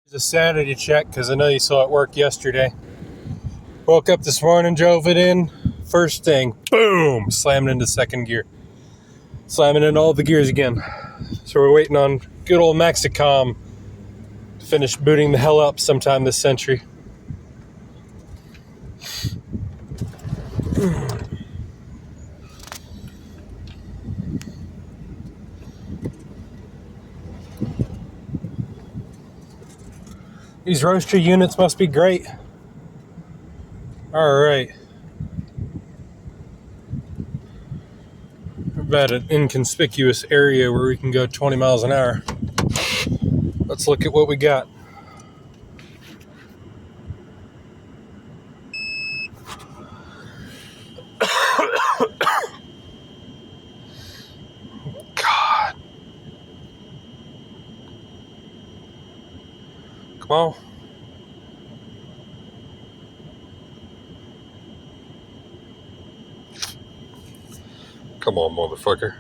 It's a sanity check because I know you saw it work yesterday. Woke up this morning, drove it in. First thing, boom, slamming into second gear. Slamming in all the gears again. So we're waiting on good old Maxicom to finish booting the hell up sometime this century. These Rostra units must be great. Alright. We're about an inconspicuous area where we can go 20 miles an hour. Let's look at what we got. God. Come on. Come on, motherfucker.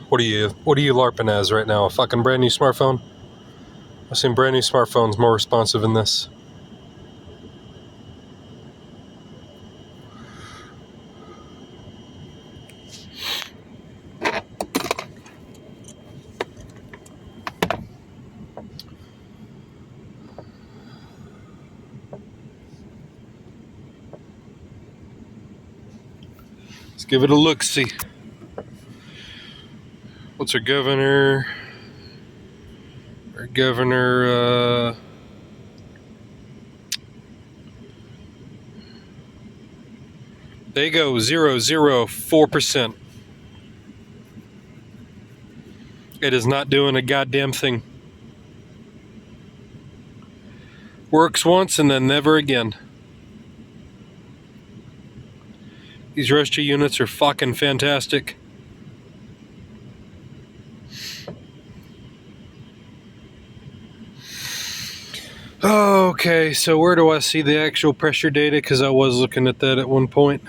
What are you LARPing as right now? A fucking brand new smartphone? I've seen brand new smartphones more responsive than this. Let's give it a look-see. What's our governor? Our governor, there you go, 0.04%. It is not doing a goddamn thing. Works once and then never again. These Rostra units are fucking fantastic. Okay, so where do I see the actual pressure data? Because I was looking at that at one point.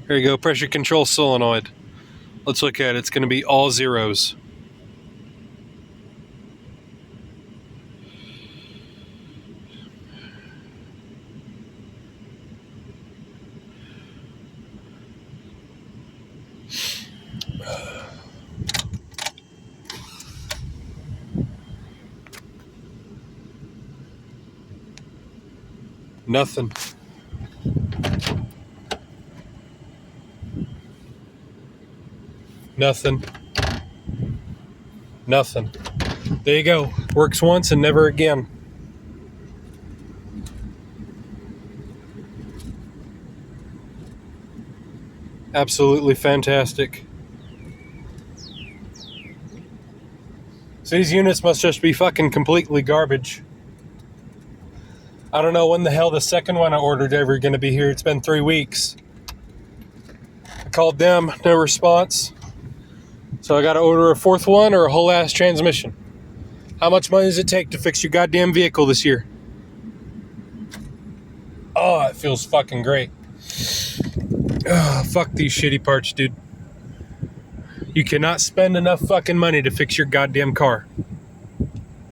There you go, pressure control solenoid. Let's look at it. It's going to be all zeros. Nothing. Nothing. Nothing. There you go. Works once and never again. Absolutely fantastic. So these units must just be fucking completely garbage. I don't know when the hell the second one I ordered ever going to be here. It's been 3 weeks. I called them, no response. So I got to order a fourth one or a whole ass transmission. How much money does it take to fix your goddamn vehicle this year? Oh, it feels fucking great. Oh, fuck these shitty parts, dude. You cannot spend enough fucking money to fix your goddamn car.